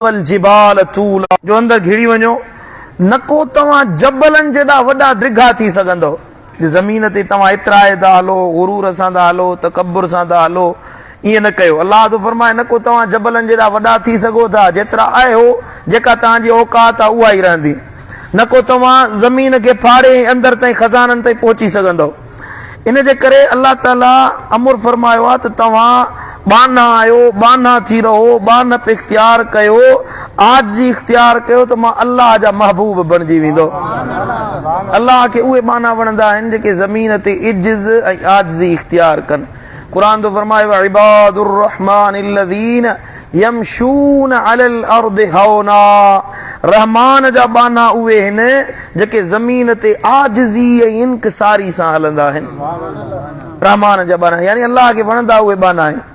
जिबाल तूला जो अंदर घिड़ी वञो न को तव्हां जबलनि जेॾा वॾा डिघा थी सघंदो। ज़मीन ते तव्हां इतराए था हलो, गुरूर सां था हलो, तकब्बुर सां था हलो, ईअं न कयो। अल्लाह तो फरमाए न को तव्हां जबलनि जेॾा वॾा थी सघो था, जेतिरा आहियो जेका तव्हांजी औकात आहे उहा ई रहंदी। न को तव्हां ज़मीन खे फाड़े अंदर ताईं खज़ाननि ताईं पहुची सघंदो। इन जे करे अल्लाह ताला अमुर फरमायो आहे त तव्हां बाना आयो, बाना थी रहो, बानप इख्तियार कयो, आजिज़ी इख्तियार कयो त मां अल्लाह जा महबूब बणिजी वेंदो। अल्लाह खे उहे बाना वणंदा आहिनि जेके ज़मीन ते इज्ज़ ऐं आजिज़ी इख्तियार कनि। क़ुरान तो फरमायो इबादुर रहमानिल्लज़ीन यमशून अलल अर्दि हौना। रहमान जा बाना उहे आहिनि जेके ज़मीन ते आजिज़ी ऐं इनकिसारी सां हलंदा आहिनि। रहमान जा बाना यानी अल्लाह खे वणंदा उहे बाना आहिनि।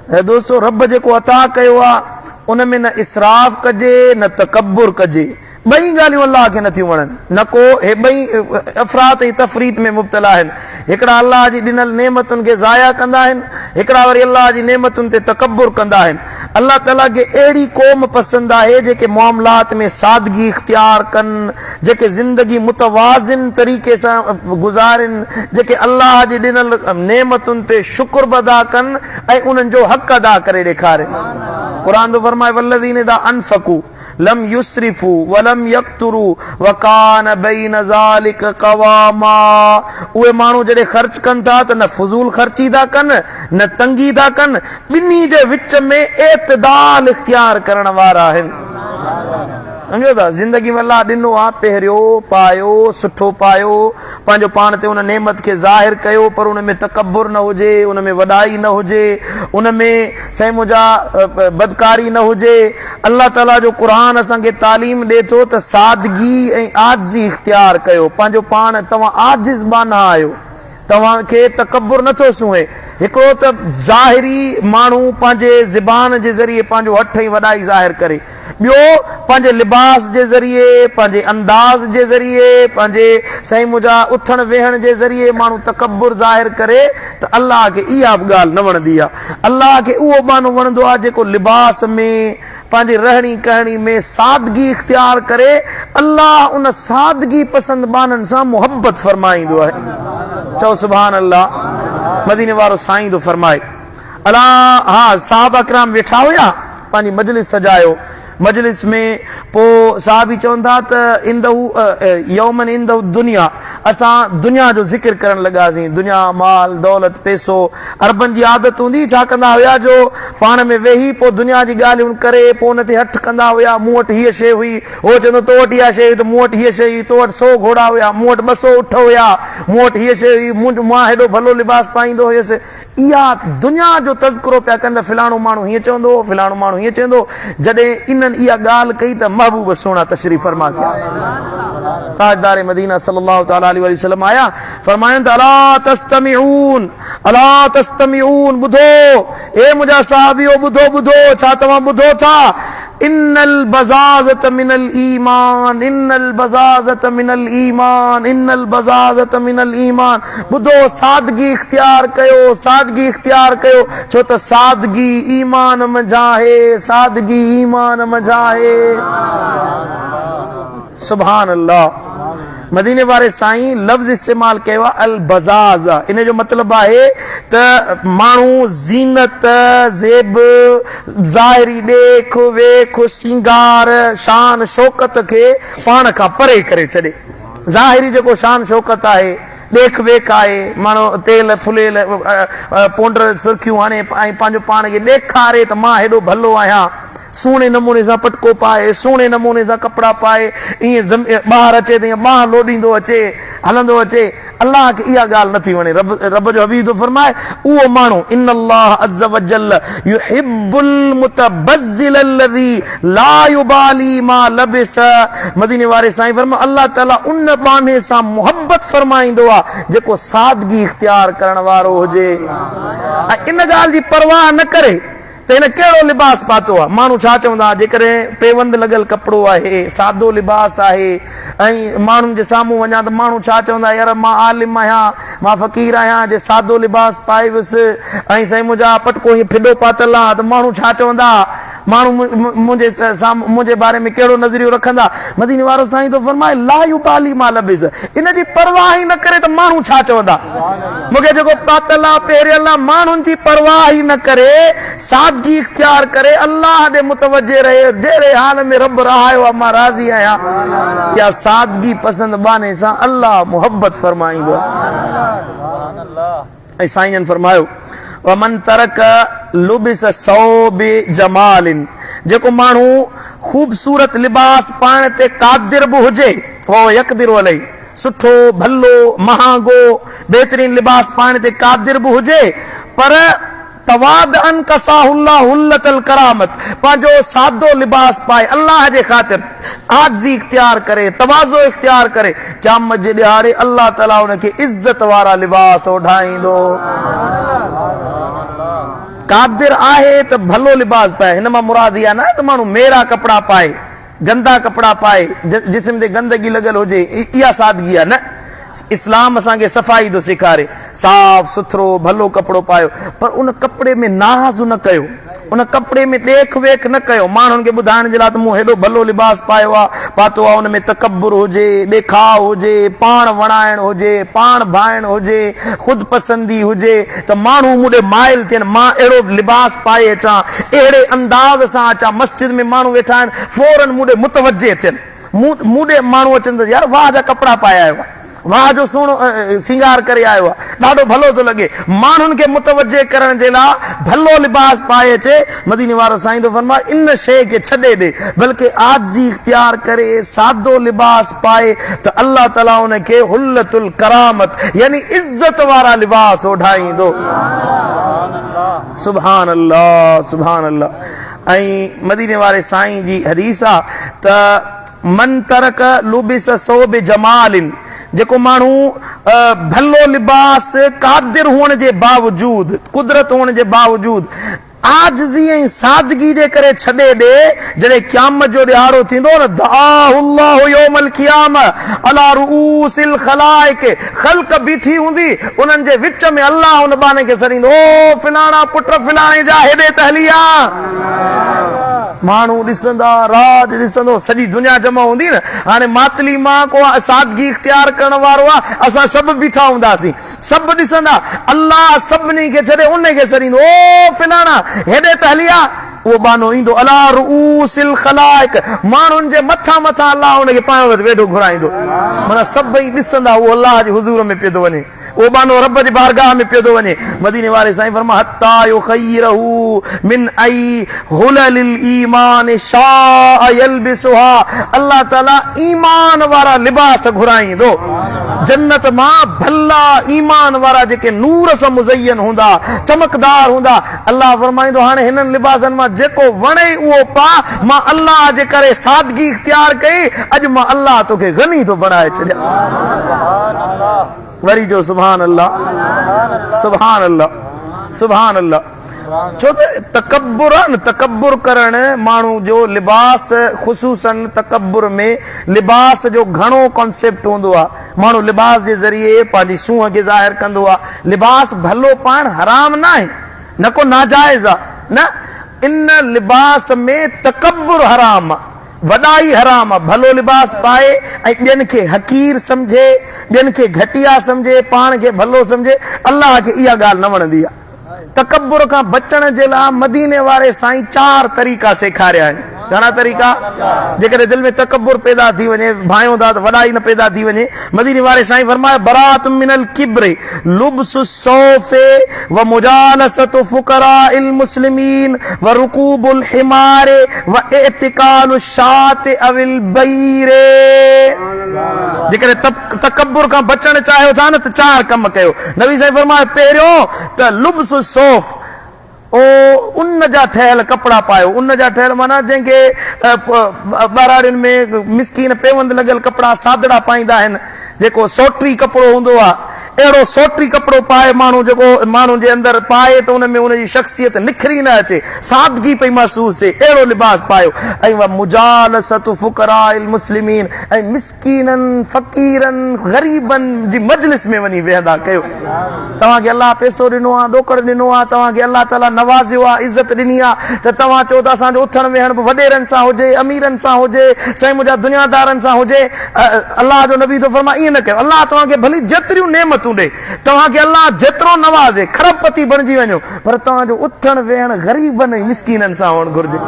दोस्तो, रब जेको अता कयो आहे उन में न इसराफ़ कजे न तकब्बुर कजे। ॿई ॻाल्हियूं अल्लाह खे नथियूं वणनि। न को हे ॿई अफ़रात ऐं तफ़रीत में मुब्तला आहिनि। हिकिड़ा अल्लाह जी ॾिनल नेमतुनि खे ज़ाया कंदा आहिनि, हिकिड़ा वरी अल्लाह जी नेमतुनि ते तकब्बुर कंदा आहिनि। अल्लाह ताला खे अहिड़ी क़ौम पसंदि आहे जेके मामलात में सादगी इख्तियार कनि, जेके ज़िंदगी मुतवाज़िन तरीक़े सां गुज़ारिन, जेके अल्लाह जी ॾिनल नेमतुनि ते शुक्र अदा कनि ऐं उन्हनि जो हक़ अदा करे ॾेखारे। क़ुरान तो फरमाए वल्लज़ीन इज़ा अनफ़क़ू लम युस्रिफू वलम यक़्तुरू वकान बैन ज़ालिक क़वामा। उहे माण्हू जॾहिं ख़र्च कनि था त न फज़ूल ख़र्ची था कनि न तंगी था कनि, ॿिन्ही जे विच में एतदाल इख्तियार करण वारा आहिनि। सम्झो था, ज़िंदगी में अल्लाह ॾिनो आहे, पहिरियो पायो, सुठो पायो, पंहिंजो पाण ते उन नेमत खे ज़ाहिर कयो, पर उन में तकब्बुर न हुजे, उन में वॾाई न हुजे, उन में सही मुजा बदकारी न हुजे। अल्लाह ताला जो क़ुरान असांखे तालीम ॾिए थो त सादगी ऐं आजिज़ी इख्तियार कयो। पंहिंजो पाण तव्हां आजिज़ बाना आहियो, तव्हांखे तकब्बुर नथो सूहे। हिकिड़ो त ज़ाहिरी माण्हू पंहिंजे ज़बान जे ज़रिए पंहिंजो हथ ऐं वॾाई ज़ाहिर करे, ॿियो पंहिंजे लिबास जे ज़रिए, पंहिंजे अंदाज़ जे ज़रिए, पंहिंजे सही मुजा उथण वेहण जे ज़रिए माण्हू तकब्बुर ज़ाहिर करे त अल्लाह खे इहा ॻाल्हि न वणंदी आहे। अल्लाह खे उहो बानो वणंदो आहे जेको लिबास में, पंहिंजी रहणी कहणी में सादगी इख्तियार करे। अल्लाह उन सादगी पसंदि बाननि सां मुहबत फरमाईंदो आहे। चओ सुभान अल्लाह। मदीने वारो साईं तो फरमाए अल्लाह। हा, साहबा किराम वेठा हुया, पंहिंजी मजलिस सजायो। मजलिस में पोइ साहबी चवंदा त इंदहू यौमन इंदहू दुनिया, असां दुनिया जो ज़िक्र करण लॻासीं। दुनिया, माल, दौलत, पैसो। अरबनि जी आदत हूंदी, छा कंदा हुया जो पाण में वेही पोइ दुनिया जी ॻाल्हियूं करे पोइ उन ते हठ कंदा हुया। मूं वटि हीअ शइ हुई, हो चवंदो तो वटि इहा शइ हुई, त मूं वटि हीअ शइ हुई, तो वटि 100 घोड़ा हुया, मूं वटि 200 ऊठ हुया, मूं वटि हीअ शइ हुई, मां हेॾो भलो लिबास पाईंदो हुयुसि। इहा दुनिया जो तज़किरो पिया कनि त फिलाणो माण्हू हीअं चवंदो, फिलाणो माण्हू हीअं चवंदो। जॾहिं इन इहा ॻाल्हि कई त महबूब सुहिणा तशरीफ़ फरमा थिया। ताजदार मदीना सल्लल्लाहु तआला अलैहि वसल्लम आया, फरमायनि त अला तस्तमिऊन, अला तस्तमिऊन, ॿुधो ए मुंहिंजा साहबियो, ॿुधो ॿुधो, छा तव्हां ॿुधो था? इन्नल बज़ाज़त मिनल ईमान, इन्नल बज़ाज़त मिनल ईमान, इन्नल बज़ाज़त मिनल ईमान। ॿुधो, सादगी इख्तियार कयो, सादगी इख्तियार कयो, छो त सादगी ईमान मंझि आहे, सादगी ईमान मंझि आहे। सुभान अल्लाह। मदीने वारे साईं लफ़्ज़ इस्तेमाल कयो आहे अल बज़ाज़ा। इन जो मतिलबु आहे त माण्हू ज़ीनत, ज़ेब, ज़ाहिरी ॾेख वेख, सिंगार, शान शौकत खे पाण खां परे करे छॾे। ज़ाहिरी जेको शान शौकत आहे, ॾेख वेख आहे, माण्हू तेल फुलेल पोंडर सुर्खियूं हाणे ऐं पंहिंजो पाण खे ॾेखारे त मां हेॾो भलो आहियां, सुहिणे नमूने सां पटको पाए, सुहिणे नमूने सां कपिड़ा पाए, ईअं ॿाहिरि अचे त ईअं ॿांह लोॾींदो अचे, हलंदो अचे। अल्लाह खे इहा ॻाल्हि नथी वणे। रब जो हबीब थो फरमाए उहो माण्हू इन्नल्लाह अज़्ज़ वजल्ल युहिब्बुल मुतबज़्ज़िल अल्लज़ी ला युबाली मा लबिस। मदीने वारे साईं फरमाए अल्लाह ताला उन बाने सां मुहबत फरमाईंदो आहे जेको सादगी इख्तियार करण वारो हुजे ऐं इन ॻाल्हि जी परवाह न करे त हिन कहिड़ो लिबास पातो आहे। माण्हू छा चवंदा, जेकॾहिं पेवंद लॻल कपिड़ो आहे, सादो लिबास आहे, ऐं माण्हुनि जे साम्हूं वञा त माण्हू छा चवंदा, यार मां आलिम आहियां, मां फ़क़ीर आहियां, जे सादो लिबास पाए वियुसि ऐं साईं मुंहिंजा पटको हीअं फिॾो पातल आहे त माण्हू छा चवंदा, माण्हू मुंहिंजे बारे में कहिड़ो नज़रियो रखंदा, मदीने वारो साईं तो फरमाए ला युबाली मा लबिस, इन जी परवाह ई न करे त माण्हू छा चवंदा। मूंखे जेको पातल आहे पहिरियल आहे, माण्हुनि जी परवाह ई न करे, सादगी इख्तियार करे, अल्लाह ॾे मुतवजे रहे, जहिड़े हाल में रब रहायो आहे मां राज़ी आहियां, या सादगी पसंदि बाने सां अल्लाह मुहब्बत फरमाईंदो आहे। ऐं साईं जन फरमायो वमन तरक लुबिस सौब जमालिन, जेको माण्हू ख़ूबसूरत लिबास पाइण ते क़ादिर बि हुजे, वो यकदिर अलई, सुठो भलो महांगो बेहतरीन लिबास पाइण ते क़ादिर बि हुजे, पर तवादअन कसाहुल्लाह हुल्लतल करामत, पंहिंजो सादो लिबास पाए अल्लाह जे ख़ातिर आजिज़ी इख्तियार करे, तवाज़ो इख्तियार करे, क़यामत जे ॾियारे अल्लाह ताला उनखे इज़त वारा लिबास ओढ़ाईंदो। क़ादिर आहे त भलो लिबास पाए, हिन मां मुराद इहा न आहे त माण्हू मेरा कपिड़ा पाए, गंदा कपिड़ा पाए, जिस्म ते गंदगी लॻल हुजे, इहा सादगी आहे न। इस्लाम असांखे सफ़ाई थो सेखारे, साफ़ सुथरो भलो कपिड़ो पायो, पर उन कपिड़े में नाज़ न कयो, उन कपिड़े में ॾेख वेख न कयो, माण्हुनि खे ॿुधाइण जे लाइ त मूं हेॾो भलो लिबास पायो आहे, पातो आहे, उन में तकब्बुर हुजे, ॾेखाव हुजे, पाण वणाइण हुजे, पाण भाइण हुजे, ख़ुदि पसंदी हुजे, त माण्हू मूं ॾे माइल थियनि, मां अहिड़ो लिबास पाए अचां, अहिड़े अंदाज़ सां अचां, मस्जिद में माण्हू वेठा आहिनि फौरन मूं ॾे मुतवजे थियनि, मूं ॾे माण्हू अचनि त यार वाह जा कपिड़ा पाया आयो आहे, वाह जो सुहिणो सिंगार करे आयो आहे, ॾाढो भलो थो लॻे, माण्हुनि खे मुतवजे करण जे लाइ भलो लिबास पाए अचे। मदीने वारो साईं थो फरमाए इन शइ खे छॾे ॾे, बल्कि आजिज़ी इख्तियार करे सादो लिबास पाए त अल्लाह ताला उनखे हुल्लतुल करामत यानी इज़त वारा लिबास ओढ़ाईंदो। सुभान अल्लाह, सुभान अल्लाह। ऐं मदीने वारे साईं जी हदीस आहे त मन तरक लुबिस सौब जमालिन, जेको माण्हू भलो लिबास क़ादिर हुअण जे बावजूद, कुदरत हुअण जे बावजूद आजिज़ी ऐं सादगी जे करे छॾे ॾे, जॾहिं क़यामत जो ॾियारो थींदो न, दआहुल्लाहु यौमल क़ियामा अला रुऊसिल खलाइक, ख़ल्क़ बीठी हूंदी, उन्हनि जे विच में अल्लाह उन बाने खे सरींदो, ओ फिलाणा पुट फिलाणे जा हेॾे त हली आ। माण्हू ॾिसंदा, राज ॾिसंदो, सॼी दुनिया जमा हूंदी न, हाणे मातली मां को सादगी इख्तियार करण वारो आहे, असां सभु बीठा हूंदासीं, सभु ॾिसंदा, अल्लाह सभिनी खे छॾे उन खे सरींदो, ओ फिलाणा हेॾे त हली आ, उहो बानो ईंदो, अला रुऊसिल खलाइक, माण्हुनि जे मथां मथां अल्लाह उनखे पाण वटि वेठो घुराईंदो, माना सभई ॾिसंदा उहो अल्लाह जे हुज़ूर में पियो थो वञे, उहो बानो रब जी बारगाह में पियो थो वञे। मदीने वारे साईं फरमा हत्ता युखय्यरहु मिन आई हुललिल ईमान शा यलबिसुहा, अल्लाह ताला ईमान वारा लिबास घुराईंदो, जन्नत मां भला ईमान वारा जेके नूर सां मुज़य्यन हूंदा, चमकदार हूंदा, अल्लाह फरमाईंदो हाणे हिननि लिबासनि मां जेको वणे उहो पा, मां अल्लाह जे करे सादगी इख्तियार कई, अॼु मां अल्लाह तोखे गनी थो बणाए छॾियां। वरी जो सुभान अल्लाह, सुभान अल्लाह, सुभान अल्लाह। छो त तकब्बुर आहे न, तकब्बुर करण माण्हू जो लिबास, ख़ुसूसन तकब्बुर में लिबास जो घणो कॉन्सेप्ट हूंदो आहे, माण्हू लिबास जे ज़रिए पंहिंजी सूंहं खे ज़ाहिर कंदो आहे, लिबास भलो पाइण हराम न आहे, न को नाजाइज़ आहे, न, इन लिबास में तकब्बुर हराम आहे, वॾाई हराम आहे, भलो लिबास पाए ऐं ॿियनि खे हकीर सम्झे, ॿियनि खे घटिया सम्झे, पाण खे भलो सम्झे, अल्लाह खे इहा ॻाल्हि न वणंदी आहे। तकब्बुर खां बचण जे लाइ मदीने वारे साईं 4 तरीक़ा सेखारिया आहिनि। घणा तरीक़ा? जेकॾहिं दिलि में तकब्बुर पैदा थी वञे, भाइयूं था त वॾाई न पैदा थी वञे, मदीने वारे साईं फरमाए बरात मिनल किब्र लुब्सु सौफे व मुजालसतु फुकराइल मुस्लिमीन व रुकूबुल हिमारे व इतिकालु शात अविल बैरे। जेकॾहिं तकब्बुर खां बचण चाहियो था न त 4 कम कयो। नबी साईं फरमाए पहिरियों त लुब्सु सौफ, ओ उन जा ठहियल कपिड़ा पायो। उन जा ठहियल माना जंहिंखे ॿाराड़ियुनि में मिसकीन पेवंद लॻल कपिड़ा सादड़ा पाईंदा आहिनि, जेको सोटरी कपिड़ो हूंदो आहे, अहिड़ो सोटी कपिड़ो पाए माण्हू जेको माण्हू जे अंदरि पाए त उन में उनजी शख़्सियत निखरी न अचे, सादगी पई महसूस थिए, अहिड़ो लिबास पायो। ऐं मुजालसतु फुकराइल मुस्लिमीन, ऐं मिस्कीननि फ़क़ीरनि ग़रीबनि जी मजलिस में वञी वेहंदा कयो। तव्हांखे अलाह पैसो ॾिनो आहे, ॾोकड़ ॾिनो आहे, तव्हांखे अलाह ताला नवाज़ियो आहे, इज़त ॾिनी आहे, त तव्हां चओ त असांजो उथण वेहण बि वॾेरनि सां हुजे, अमीरनि सां हुजे, साईं मुंहिंजा दुनियादारनि सां हुजे। अलाह जो नबी थो फरमाए ईअं न कयो। अलाह तव्हांखे भली जेतिरियूं नेमतूं ॾे, तव्हांखे अलाह जेतिरो नवाज़े, खरबपति बणिजी वञो, पर तव्हांजो उथण वेहण ग़रीबनि ऐं मिस्कीननि सां हुअणु घुरिजे।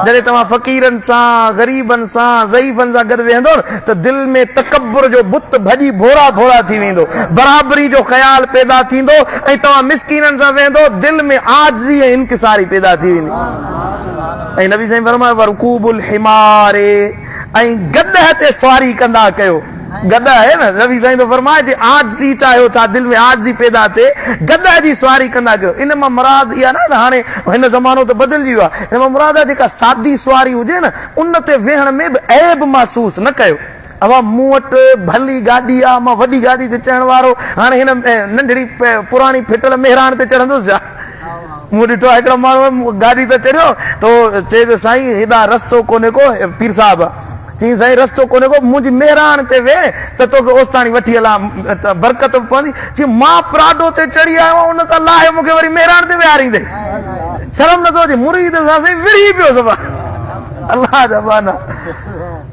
जॾहिं तव्हां फ़क़ीरनि सां, ग़रीबनि सां, ज़ईफ़नि सां गॾु वेहंदो त दिलि में तकब्बुर जो बुत भॼी भोरा भोरा थी वेंदो, बराबरी जो ख़्यालु पैदा थींदो, ऐं तव्हां मिस्कीननि सां वेहंदो दिलि में आजिज़ी ऐं इनकिसारी पैदा थी वेंदी। ऐं नबी साईं फरमायो वरकूबुल हिमारे, ऐं गॾह ते सवारी कंदा कयो। गॾ आहे न, नबी साईं तो फरमाए जे आजिज़ी चाहियो था, दिलि में आजिज़ी पैदा थिए, गॾ जी सवारी कंदा कयो। इन मां मुराद इहा न हाणे हिन ज़मानो त बदिलजी वियो आहे, हिन मां मुराद आहे जेका सादी सवारी हुजे न, उन ते वेहण में बि ऐब महसूस न कयो। अवा मूं वटि भली गाॾी आहे, मां वॾी गाॾी ते चढ़ण वारो, हाणे हिन नंढड़ी पुराणी फिटल मेहरान ते चढ़ंदुसि छा? मूं ॾिठो आहे हिकिड़ो माण्हू गाॾी ते चढ़ियो तो चए पियो साईं हेॾा रस्तो कोन्हे को, पीर साहिब चई साईं रस्तो कोन्हे को, मुंहिंजी मेहरान ते वेह त तोखे ओसिताणी वठी हलां त बरकत पवंदी। चई मां प्राडो ते चढ़ी आयो आहियां, उन त लाहे मूंखे वरी मेहरान ते विहारींदे, शर्म नथो अचे। मुरीद सां साईं विढ़ी पियो सभा, अलाह जा बाना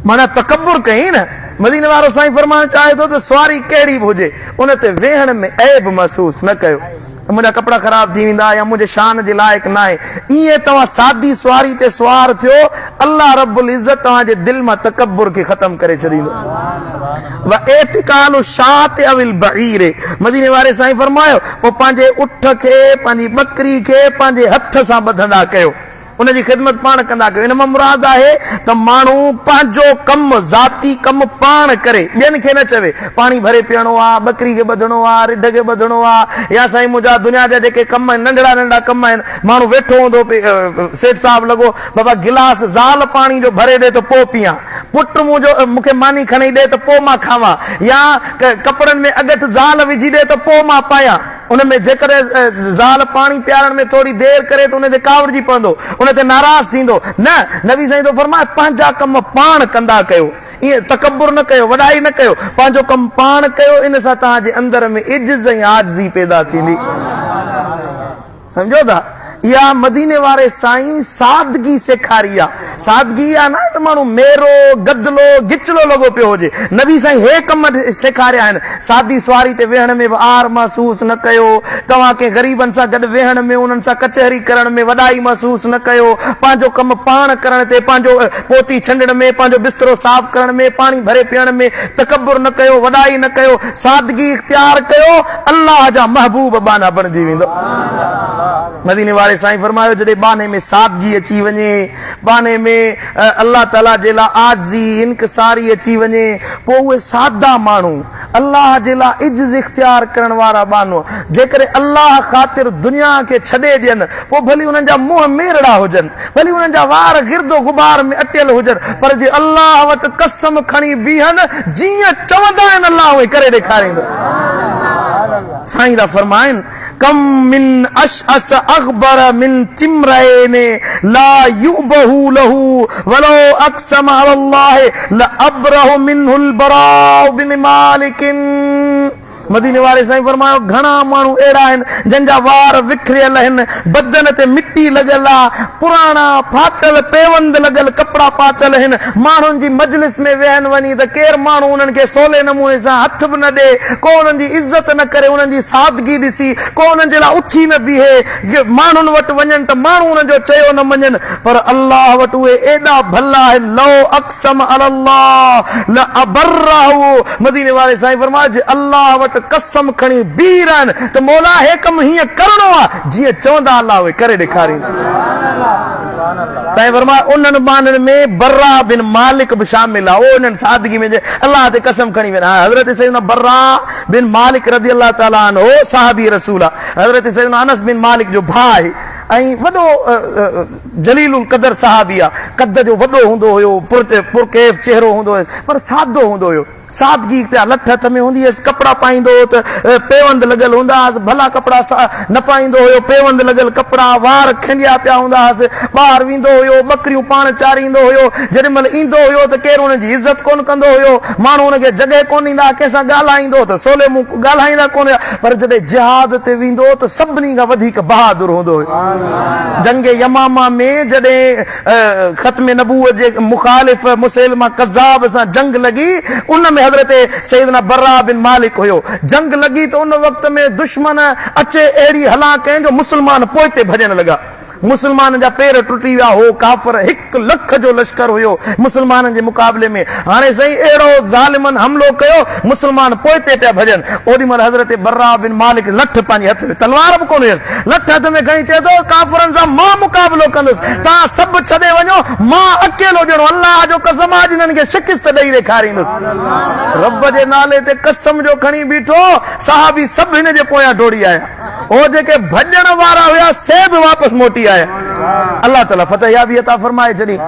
माना तकब्बुर कई न। मदीने वारो साईं फरमाइण चाहे थो त सवारी कहिड़ी बि हुजे, उन ते वेहण में ऐब महसूस न कयो, मुंहिंजा कपिड़ा ख़राब थी वेंदा या मुंहिंजे शान जे लाइक़ न आहे। ईअं तव्हां सादी सवारी ते सुवार थियो, अल्लाह रब्बुल इज़्ज़त तव्हांजे दिलि मां तकब्बुर खे ख़तम करे छॾींदो। व एतिकालु शात अविल बईरे, मदीने वारे साईं फरमायो पोइ पंहिंजे उठ खे, पंहिंजी बकरी खे पंहिंजे हथ सां ॿधंदा कयो, उनजी ख़िदमत पाण कंदा कयो। इन मां मुराद आहे त माण्हू पंहिंजो कमु, ज़ाती कमु पाण करे, ॿियनि खे न चवे पाणी भरे पीअणो आहे, बकरी खे ॿधणो आहे, रिढ खे ॿधणो आहे, या साईं मुंहिंजा दुनिया जा जेके कम आहिनि, नंढड़ा नंढड़ा कम आहिनि, माण्हू वेठो हूंदो सेठ साहिबु लॻो बाबा गिलास ज़ाल पाणी जो भरे ॾे त पोइ पीआं, पुट मुंहिंजो मूंखे मानी खणी ॾे त पोइ मां खावां, या कपिड़नि में अगति ज़ाल विझी ॾे त पोइ मां पायां। उनमें जेकॾहिं ज़ाल पाणी पीआरण में थोरी देरि करे त उन ते कावड़जी पवंदो, उन ते नाराज़ थींदो न। नबी साईं तो फरमाए पंहिंजा कम पाण कंदा कयो, ईअं तकब्बुर न कयो, वॾाई न कयो, पंहिंजो कमु पाण कयो। इन सां तव्हांजे अंदर में इज्ज़त ऐं आजिज़ी पैदा थींदी, सम्झो था। इहा मदीने वारे साईं सादगी सेखारी आहे। सादगी आहे न त माण्हू मेरो गदलो गिचलो लॻो पियो हुजे, नबी साईं हे कम सेखारिया आहिनि। सादी सवारी ते वेहण में बि आर महसूस न कयो, तव्हांखे ग़रीबनि सां गॾु वेहण में, उन्हनि सां कचहरी करण में वॾाई महसूस न कयो, पंहिंजो कमु पाण करण ते, पंहिंजो पोती छंडण में, पंहिंजो बिस्तरो साफ़ करण में, पाणी भरे पीअण में तकब्बुर न कयो, वॾाई न कयो, सादगी इख्तियार कयो, अल्लाह जा महबूब बाना बणिजी वेंदो। मदीने वारे साईं फरमायो जॾहिं बाने में सादगी अची वञे, बाने में अल्लाह ताला जे लाइ आजिज़ी इनकिसारी अची वञे, पोइ उहे सादा माण्हू, अल्लाह जे लाइ इज्ज़त इख्तियार करण वारा माण्हू, जेकॾहिं अल्लाह ख़ातिर दुनिया खे छॾे ॾियनि, पोइ भली उन्हनि जा मुंहं मेरड़ा हुजनि, भली उन्हनि जा वार गिरदो गुबार में अटियल हुजनि, पर जे अल्लाह वटि कसम खणी बीहनि, जीअं चवंदा आहिनि अल्लाह उहे करे ॾेखारींदो। साईं दा फरमाइनि कम मिन अशअस अखबर मिन तिमरैने ला युबहु लहु वलो अक़सम अलल्लाह ला अबरहु मिनहुल बराउ बिन मालिकिन। मदीने वारे साईं फरमायो घणा माण्हू अहिड़ा आहिनि जंहिंजा वार विखरियल आहिनि, बदन ते मिटी लॻल आहे, पुराणा फाटल पेवंद लॻल कपिड़ा पातल आहिनि, माण्हुनि जी मजलिस में वेहनि वञी त केरु माण्हू उन्हनि खे सवले नमूने सां हथ बि न ॾे, को उन्हनि जी इज़त न करे, उन्हनि जी सादगी ॾिसी को उन्हनि जे लाइ उथी न बीहे, माण्हुनि वटि वञनि त माण्हू उन्हनि जो चयो न मञनि, पर अल्लाह वटि उहे एॾा भला आहिनि। लो अक़सम अलल्लाह ला अबरहु, मदीने वारे साईं फरमायो जे अल्लाह वटि कसम खणी बीह रहनि त मौला हे कमु हीअं करणो आहे जीअं चवंदा अल्लाह उहे करे ॾेखारींदा। साईं फरमायो उन्हनि माण्हुनि में बर्रा बिन मालिक बि शामिल आहे, उहो उन्हनि सादगी में अल्लाह ते कसम खणी वेंदा। हज़रत सैयदना बर्रा बिन मालिक रज़ी अल्लाह ताला अन्हु साहबी रसूल आहे, हज़रत सैयदना अनस बिन मालिक जो भाउ आहे ऐं वॾो जलीलुल क़दर साहबी आहे, कद जो वॾो हूंदो हुयो, पुरकैफ़ चेहरो हूंदो हुयो, पर सादो हूंदो हुयो। सादगी इख्तियार लठ हथ में हूंदी हुअसि कपिड़ा पाईंदो त पेवंद लॻल हूंदा हुअसि भला कपिड़ा न पाईंदो हुयो पेवंद लॻल कपिड़ा वार खंडिया पिया हूंदा हुअसि ॿाहिरि वेंदो हुयो बकरियूं पाण चारींदो हुयो जेॾी महिल ईंदो हुयो त केरु हुनजी इज़त कोन कंदो हुयो माण्हू हुनखे जॻह कोन ॾींदा कंहिंसां ॻाल्हाईंदो त सोले मुंहुं ॻाल्हाईंदा कोन हुया पर जॾहिं जिहाद ते वेंदो त सभिनी खां वधीक बहादुर हूंदो हुयो जंग यमामा में जॾहिं ख़त्म नबूवत जे मुखालिफ मुसलमा कज़ाब सां जंग लॻी उन में हज़रत सैयदना बर्रा बिन मालिक हुयो जंग लॻी त उन वक़्त में दुश्मन अचे अहिड़ी हला कयनि जो मुस्लमान पोइते भॼण लॻा मुसलमान जा पेर टुटी विया हो काफ़िर 1 लख जो लश्कर हुयो मुसलमाननि जे मुक़ाबले में हाणे सही अहिड़ो ज़ालिमन हमलो कयो मुसलमान पोइते पिया भॼनि ओॾी महिल हज़रत बर्रा बिन मालिक लठ पंहिंजे हथ में तलवार बि कोन हुयसि लठ हथ में खणी चए थो काफ़िरनि सां मां मुक़ाबिलो कंदुसि तव्हां सभु छॾे वञो मां अकेलो ॼणो अल्लाह जो कसम आहे जिन्हनि खे शिकिस्त ॾेई ॾेखारींदुसि रब जे नाले ते कसम जो खणी बीठो सहाबी सभु हिन जे पोयां डोड़ी आया ओ जेके भॼण वारा हुया से बि वापसि मोटी आया अल्लाह ताला फतह अता फरमाए छॾी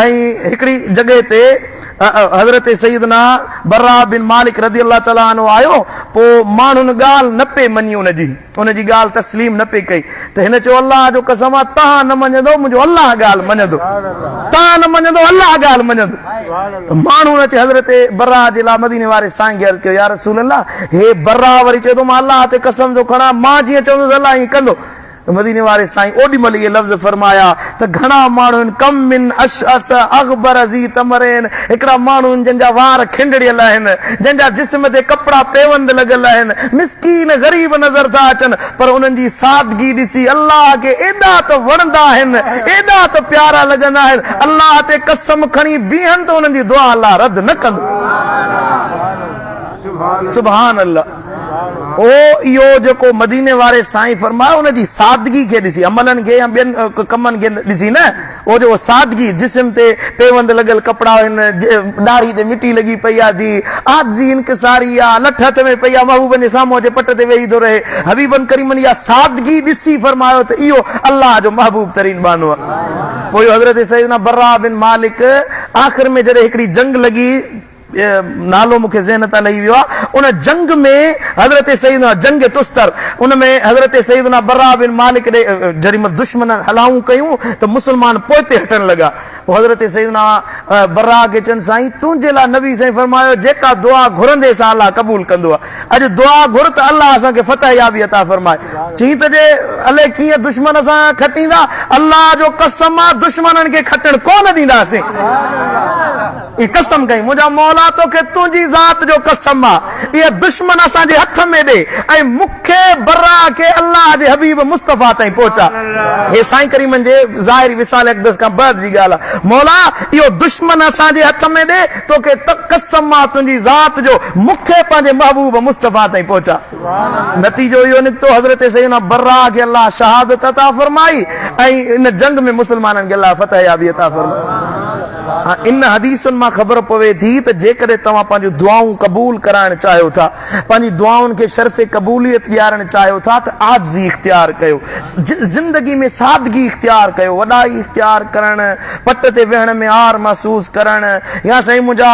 ऐं हिकिड़ी जॻह ते हज़रत सैयदना बर्रा बिन मालिक रज़ी अल्लाह ताला अन्हु आयो पोइ माण्हुनि ॻाल्हि न पे मञी उनजी ॻाल्हि तस्लीम न पे कई त हिन चयो अल्लाह जो कसम आहे तव्हां न मञंदो मुंहिंजो अल्लाह ॻाल्हि मञंदो तव्हां न मञंदो अल्लाह ॻाल्हि मञंदो माण्हू अचे हज़रत बर्रा जे लाइ मदीने वारे साईं खे अर्ज़ु कयो या रसूल अल्लाह हे बर्रा वरी चए थो मां अल्लाह ते कसम जो खणा मां जीअं चवंदुसि अल्लाह ईअं कंदो मदीने वारे साईं ओॾी महिल इहे लफ़्ज़ फरमाया त घणा माण्हू आहिनि कम मिन अशअस अग़बर ज़ी तमरैन हिकिड़ा माण्हू आहिनि जंहिंजा वार खिंडड़ियल आहिनि जंहिंजा जिस्म ते कपिड़ा पेवंद लॻल आहिनि मिस्कीन ग़रीब नज़र था अचनि पर उन्हनि जी सादगी ॾिसी अल्लाह खे एॾा त वणंदा आहिनि एॾा त प्यारा लॻंदा आहिनि अल्लाह ते कसम खणी बीहनि त उन्हनि जी दुआ अल्लाह रद्द न कंदो सुभान अल्लाह ओ इहो जेको मदीने वारे साईं फरमायो उनजी सादगी खे ॾिसी अमलनि खे या ॿियनि कमनि खे ॾिसी न ओ जेको सादगी जिस्म ते पेवंद लॻल कपिड़ा आहिनि ॾाढ़ी ते मिटी लॻी पई आहे थी आज़ी इनकिसारी आहे लठ हथ में पई आहे महबूबनि जे साम्हूं जे पट ते वेही थो रहे हबीबन करीमन इहा सादगी ॾिसी फरमायो त इहो अल्लाह जो महबूब तरीन बानो आहे पोइ हज़रत सैयदना बर्रा बिन मालिक आख़िर में जॾहिं हिकिड़ी जंग लॻी नालो मूंखे ज़हन तां लही वियो आहे उन जंग में हज़रत सैयदना जंग तुस्तर उन में हज़रत सैयदना बर्रा बिन मालिक ॾे जॾहिं महिल दुश्मन हलाऊं कयूं त मुस्लमान पोइते हटण लॻा पोइ हज़रत सैयदना बर्रा खे चवनि साईं तुंहिंजे लाइ नबी साईं फरमायो जेका दुआ घुरंदे सां अल्लाह क़बूल कंदो आहे अॼु दुआ घुर त अल्लाह असांखे फतह याबी अता फरमाए चई त जे अलाए कीअं दुश्मन सां खटींदा अल्लाह जो कसम आहे दुश्मननि खे खटण कोन ॾींदासीं ई कसम कई मुंहिंजा मौला तोखे तुंहिंजी ज़ात जो कसम आहे इहा दुश्मन असांजे हथ में ॾे ऐं मूंखे बर्रा खे अल्लाह जे हबीब मुस्तफ़ा ताईं पहुचा हे साईं करीमन जे ज़ाहिरी विसाल अक़दस खां बाद जी ॻाल्हि आहे मौला इहो दुश्मन असांजे हथ में ॾे तोखे कसम आहे तुंहिंजी ज़ात जो मूंखे पंहिंजे महबूब मुस्तफ़ा ताईं पहुचा नतीजो इहो निकितो हज़रत सैयदना बर्रा खे अल्लाह शहादत अता फरमाई ऐं इन जंग में मुस्लमाननि खे अल्लाह फतह याबी अता फरमाई इन हदीसुनि मां ख़बर पवे थी त जेकॾहिं तव्हां पंहिंजूं दुआऊं क़बूल कराइण चाहियो था पंहिंजी दुआउनि खे शर्फ़ क़बूलियत ॾियारणु चाहियो था त आज़ी इख्तियार कयो ज़िंदगी में सादगी इख्तियार कयो वॾाई इख्तियार करणु पट ते वेहण में आर महसूस करणु या साईं मुंहिंजा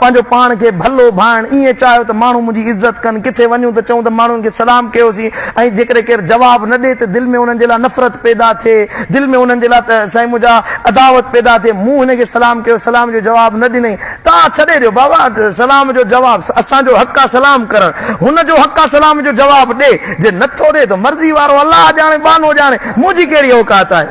पंहिंजो पाण खे भलो भाइण ईअं चाहियो त माण्हू मुंहिंजी इज़त कनि किथे वञूं त चऊं त माण्हुनि खे सलाम कयोसीं ऐं जेकॾहिं केरु जवाबु न ॾिए त दिलि में उन्हनि जे लाइ नफ़रत पैदा थिए दिलि में उन्हनि जे लाइ त साईं मुंहिंजा अदावत पैदा थिए मूं हिनखे सलाम कयो सलाम जो जवाबु न ॾिनई तव्हां छॾे ॾियो बाबा सलाम जो जवाबु असांजो हक़ आहे सलाम करणु हुनजो हक़ आहे सलाम जो जवाबु ॾे जे नथो ॾे त मर्ज़ी वारो अल्लाह ॼाणे बानो ॼाणे मुंहिंजी कहिड़ी औकात आहे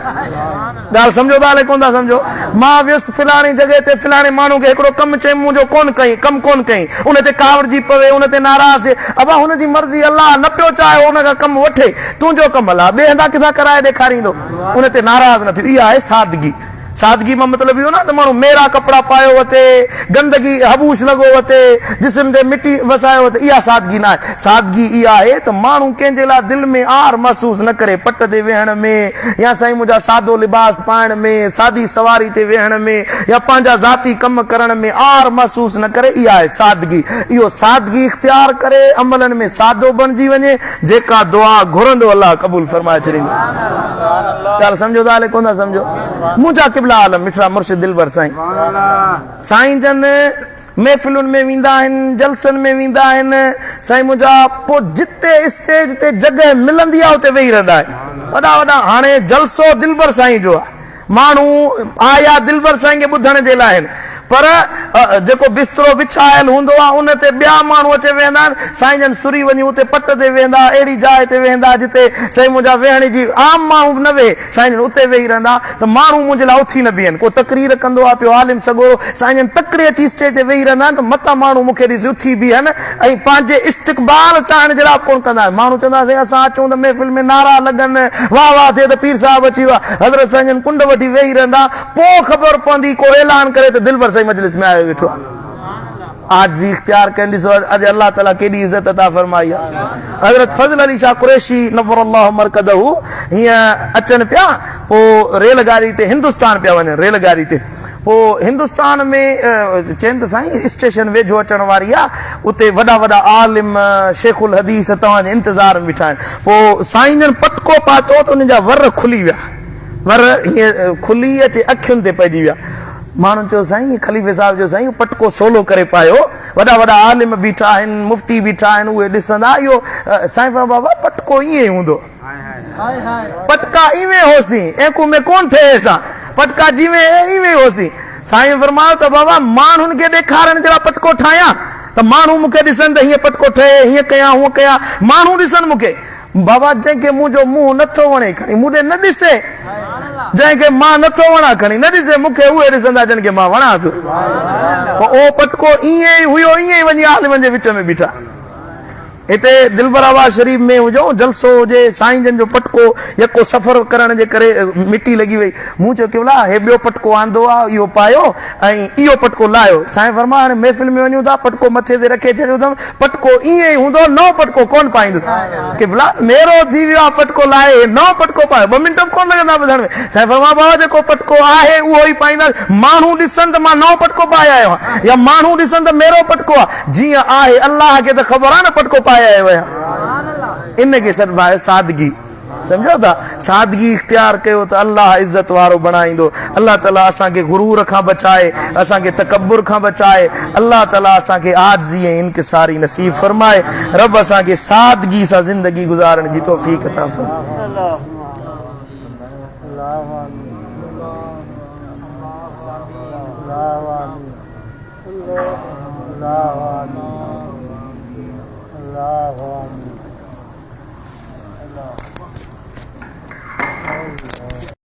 ॻाल्हि सम्झो था कोन था सम्झो मां वियुसि फलाणी जॻह ते फलाणे माण्हू खे हिकिड़ो कमु चई मुंहिंजो कोन कई कमु कोन कई उन ते कावड़जी पवे उन ते नाराज़ अबा हुनजी मर्ज़ी अल्लाह न पियो चाहे उन खां कमु वठे तुंहिंजो कमु अल्लाह ॿिए हंधा किथां कराए ॾेखारींदो उन ते नाराज़ न थियो इहा आहे सादगी सादगी मां मतिलबु इहो न त माण्हू मेरा कपिड़ा पायो वठे गंदगी हबूश लॻो वठे जिस्म ते मिटी वसायो वठे इहा सादगी न आहे सादगी इहा आहे त माण्हू कंहिंजे लाइ दिलि में आर महसूस न करे पट ते वेहण में या साईं मुंहिंजा सादो लिबास पाइण में सादी सवारी ते वेहण में या पंहिंजा ज़ाती कम करण में आर महसूस न करे इहा आहे सादगी इहो सादगी इख्तियार करे अमलनि में सादो बणिजी वञे जेका दुआ घुरंदो अल्लाह क़बूल फरमाए छॾींदो ॻाल्हि सम्झो था कोन था सम्झो मुंहिंजा आलम मिठड़ा मुर्शिद दिलबर साईं जन महफ़िलुनि में वेंदा आहिनि, जलसनि में वेंदा आहिनि, साईं मुंहिंजा पोइ जिते स्टेज ते जॻह मिलंदी आहे उते वेही रहंदा आहिनि। वॾा वॾा हाणे जलसो दिलबर साईं जो आहे, माण्हू आया दिलबर साईं खे ॿुधण जे लाइ आहिनि, पर जेको बिस्तरो विछायल हूंदो आहे उन ते ॿिया माण्हू अचे वेहंदा आहिनि। साईं जन सुरी वञी उते पट ते वेहंदा, अहिड़ी जाइ ते वेहंदा जिते साईं मुंहिंजा वेहण जी आम माण्हू न वेहे, साईं जन उते वेही रहंदा। त माण्हू मुंहिंजे लाइ उथी न बीहनि, को तकरीर कंदो आहे पियो आलिम सॻो, साईं जन तकिड़े अची स्टेज ते वेही रहंदा आहिनि त मथां माण्हू मूंखे ॾिसी उथी बीहनि ऐं पंहिंजे इस्तक़बाल चाहण जहिड़ा कोन कंदा आहिनि। माण्हू चवंदा साईं असां अचूं त महफ़िल में नारा लॻनि, वाह वाह थिए त पीर साहिब अची विया, हज़रत साईं जन कुंड वठी वेही रहंदा, पोइ ख़बर पवंदी को ऐलान करे त दिलबर साईं मजलिस में आयो वेठो आहे। आज इख्तियार कनि, ॾिसो अॼु अल्लाह ताला केॾी इज़त अता फरमाई आहे। हज़रत फज़ल अली शाह कुरैशी नव्वरल्लाहु मरकदहू हीअं अचनि पिया, पोइ रेलगाड़ी ते हिंदुस्तान पिया वञनि, रेलगाड़ी ते पोइ हिंदुस्तान में चवनि त साईं स्टेशन वेझो अचण वारी आहे, उते वॾा वॾा आलिम शेखुल हदीस तव्हांजे इंतज़ार में बीठा आहिनि। पोइ साईं जन पटको पातो त उन जा वर खुली विया, वर हीअं खुली अचे अखियुनि ते पइजी विया। माण्हुनि चयो साईं खलीफ़े साहिब जो साईं पटको सोलो करे पायो, वॾा वॾा आलिम बीठा आहिनि, मुफ़्ती बीठा आहिनि, उहे ॾिसंदा इहो साईं बाबा पटको ईअं ई हूंदो, पटका इवें होसीं ऐं में कोन थिए असां, पटका जीवें इवें होसीं। साईं फरमायो त बाबा माण्हुनि खे ॾेखारण जहिड़ा पटको ठाहियां त माण्हू मूंखे ॾिसनि त हीअं पटको ठहे, हीअं कयां हूअं कयां, माण्हू ॾिसनि मूंखे। बाबा जंहिंखे मुंहिंजो मुंहुं नथो वणे खणी मूंॾे न ॾिसे, जंहिंखे मां नथो वणा खणी न ॾिसे मूंखे, उहे ॾिसंदा जन खे मां वणा थो। उहो पटको ईअं ई हुयो, ईअं ई वञी आलिमनि जे विच में बीठा। हिते दिलबराबाद शरीफ में हुजो जलसो हुजे, साईं जन जो पटको यको सफ़र करण जे करे मिटी लॻी वई, मूं चयो कि भला हे ॿियो पटको आंदो आहे, इहो पायो ऐं इहो पटको लायो। साईं फरमा हाणे महफ़िल में वञूं था, पटको मथे ते रखे छॾियो अथमि, पटको ईअं ई हूंदो, नओं पटको कोन पाईंदुसि कि भला मेरो थी वियो आहे पटको लाहे, नओं पटको पायो, 2 मिंट बि कोन लॻंदा ॿुधण में। साईं फरमा बाबा जेको पटको आहे उहो ई पाईंदा, माण्हू ॾिसनि त मां नओं पटको पाए आयो आहियां या माण्हू ॾिसनि त मेरो पटको आहे, जीअं आहे अल्लाह खे त ख़बर आहे न पटको पाए आयो आहियां। इनखे सॾिबो आहे सादगी, सम्झो था, सादगी इख्तियार कयो त अल्लाह इज़त वारो बणाईंदो। अल्लाह ताला असांखे गुरूर खां बचाए, असांखे तकब्बुर खां बचाए, अल्लाह ताला असांखे आजिज़ी ऐं इनकिसारी नसीब फरमाए, रब असांखे सादगी सां ज़िंदगी गुज़ारण जी तौफ़ीक़ अता फरमाए। Allah